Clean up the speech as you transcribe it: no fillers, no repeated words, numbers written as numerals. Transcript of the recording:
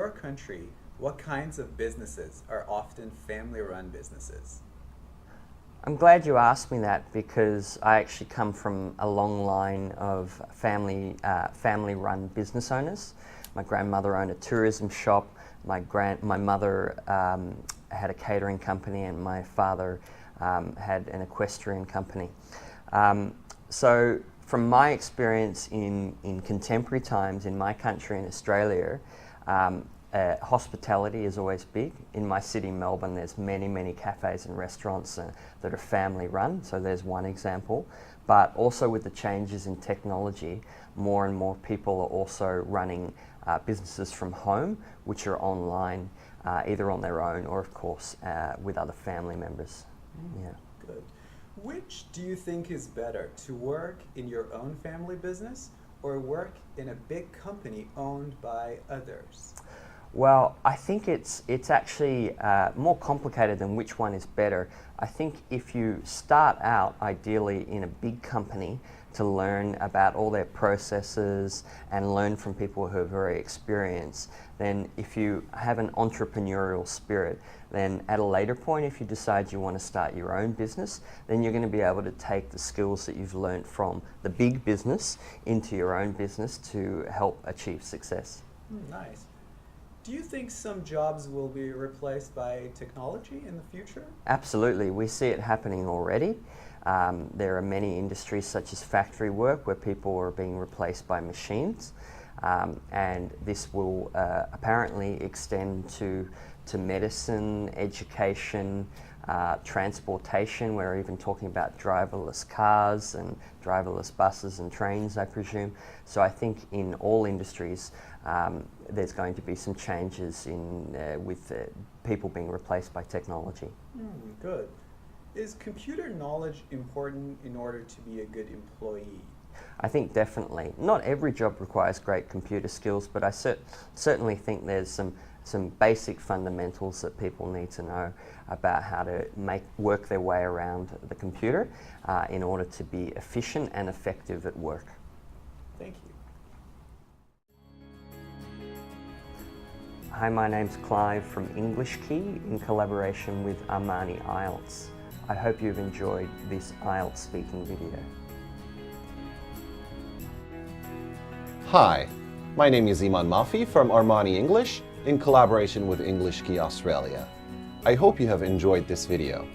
your country, what kinds of businesses are often family-run businesses? I'm glad you asked me that because I actually come from a long line of family-run business owners. My grandmother owned a tourism shop. My mother had a catering company, and my father had an equestrian company. So from my experience in contemporary times in my country in Australia, hospitality is always big. In my city, Melbourne, there's many cafes and restaurants that are family run, so there's one example. But also with the changes in technology, more and more people are also running businesses from home, which are online, either on their own or of course with other family members. Yeah. Good. Which do you think is better, to work in your own family business or work in a big company owned by others? Well, I think it's actually more complicated than which one is better. I think if you start out ideally in a big company to learn about all their processes and learn from people who are very experienced, then if you have an entrepreneurial spirit, then at a later point, if you decide you want to start your own business, then you're going to be able to take the skills that you've learned from the big business into your own business to help achieve success. Nice. Do you think some jobs will be replaced by technology in the future? Absolutely. We see it happening already. There are many industries such as factory work where people are being replaced by machines, and this will apparently extend to medicine, education, transportation. We're even talking about driverless cars and driverless buses and trains, I presume. So I think in all industries there's going to be some changes with people being replaced by technology. Good. Is computer knowledge important in order to be a good employee? I think definitely. Not every job requires great computer skills, but I certainly think there's some basic fundamentals that people need to know about how to work their way around the computer in order to be efficient and effective at work. Thank you. Hi, my name's Clive from English Key in collaboration with Armani IELTS. I hope you've enjoyed this IELTS speaking video. Hi, my name is Iman Mafi from Armani English in collaboration with English Key Australia. I hope you have enjoyed this video.